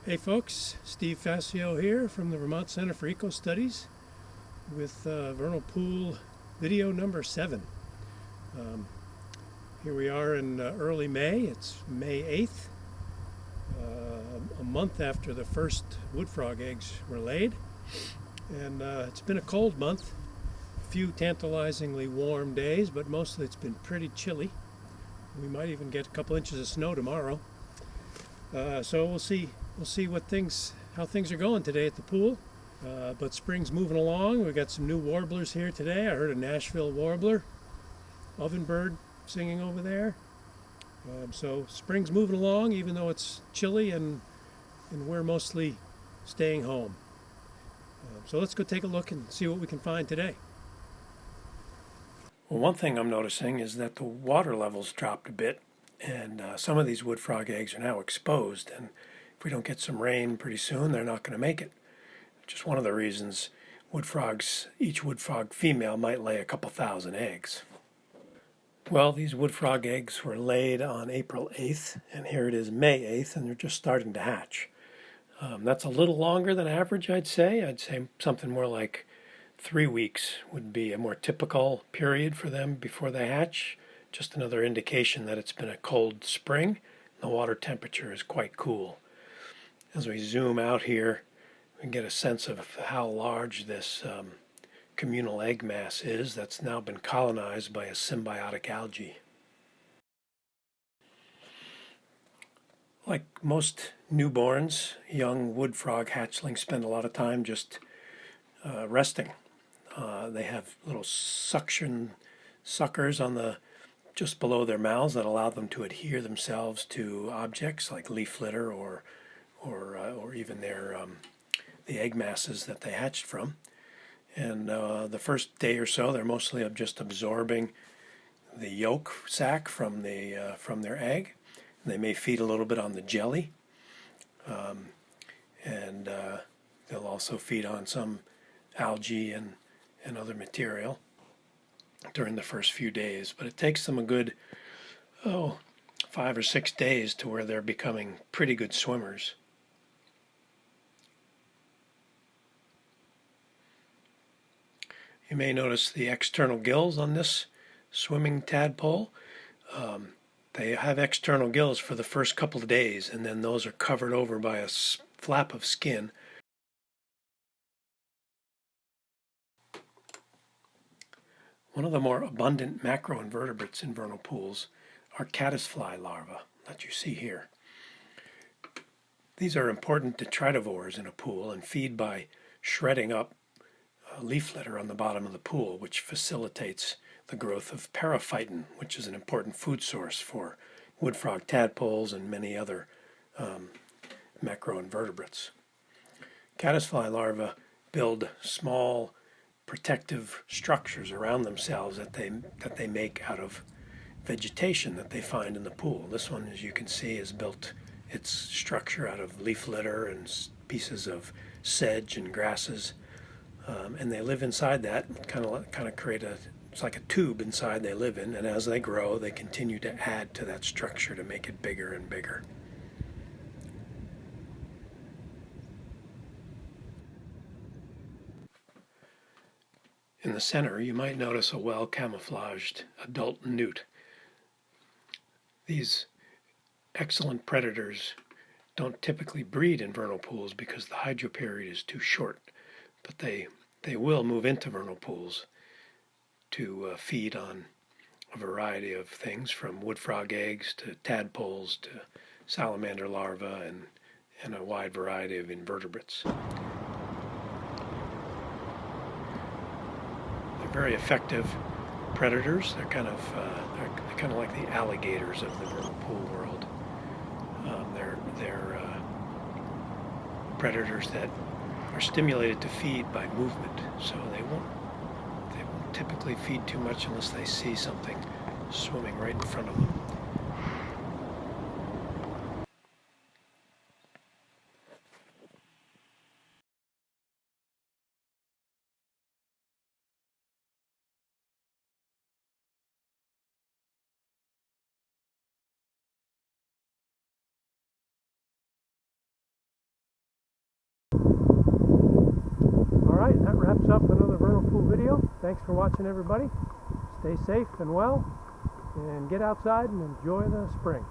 Hey folks, Steve Facio here from the Vermont Center for Eco Studies with Vernal Pool video number 7. Um, Here we are in early May. It's May 8th, a month after the first wood frog eggs were laid. And it's been a cold month, a few tantalizingly warm days, but mostly it's been pretty chilly. We might even get a couple inches of snow tomorrow. So we'll see how things are going today at the pool. But spring's moving along. We've got some new warblers here today. I heard a Nashville warbler, ovenbird singing over there. So spring's moving along, even though it's chilly and we're mostly staying home. So let's go take a look and see what we can find today. Well, one thing I'm noticing is that the water levels dropped a bit, and some of these wood frog eggs are now exposed, and if we don't get some rain pretty soon, they're not going to make it. Just one of the reasons each wood frog female might lay a couple thousand eggs. Well, these wood frog eggs were laid on April 8th, and here it is May 8th, and they're just starting to hatch. That's a little longer than average, I'd say. I'd say something more like 3 weeks would be a more typical period for them before they hatch. Just another indication that it's been a cold spring. The water temperature is quite cool. As we zoom out here, we can get a sense of how large this communal egg mass is that's now been colonized by a symbiotic algae. Like most newborns, young wood frog hatchlings spend a lot of time just resting. They have little suckers on just below their mouths that allow them to adhere themselves to objects like leaf litter or even the egg masses that they hatched from. And the first day or so, they're mostly just absorbing the yolk sac from their egg. They may feed a little bit on the jelly, and they'll also feed on some algae and other material during the first few days. But it takes them a good 5 or 6 days to where they're becoming pretty good swimmers. You may notice the external gills on this swimming tadpole. They have external gills for the first couple of days, and then those are covered over by a flap of skin. One of the more abundant macroinvertebrates in vernal pools are caddisfly larvae that you see here. These are important detritivores in a pool and feed by shredding up leaf litter on the bottom of the pool, which facilitates the growth of periphyton, which is an important food source for wood frog tadpoles and many other macroinvertebrates. Caddisfly larvae build small protective structures around themselves that they make out of vegetation that they find in the pool. This one, as you can see, has built its structure out of leaf litter and pieces of sedge and grasses. And they live inside that, kind of create it's like a tube inside they live in, and as they grow, they continue to add to that structure to make it bigger and bigger. In the center, you might notice a well-camouflaged adult newt. These excellent predators don't typically breed in vernal pools because the hydro period is too short, but they will move into vernal pools to feed on a variety of things, from wood frog eggs to tadpoles to salamander larvae and a wide variety of invertebrates. They're very effective predators. They're kind of like the alligators of the vernal pool world. They're predators that are stimulated to feed by movement, so they won't typically feed too much unless they see something swimming right in front of them. off another vernal pool video. Thanks for watching, everybody. Stay safe and well, and get outside and enjoy the spring.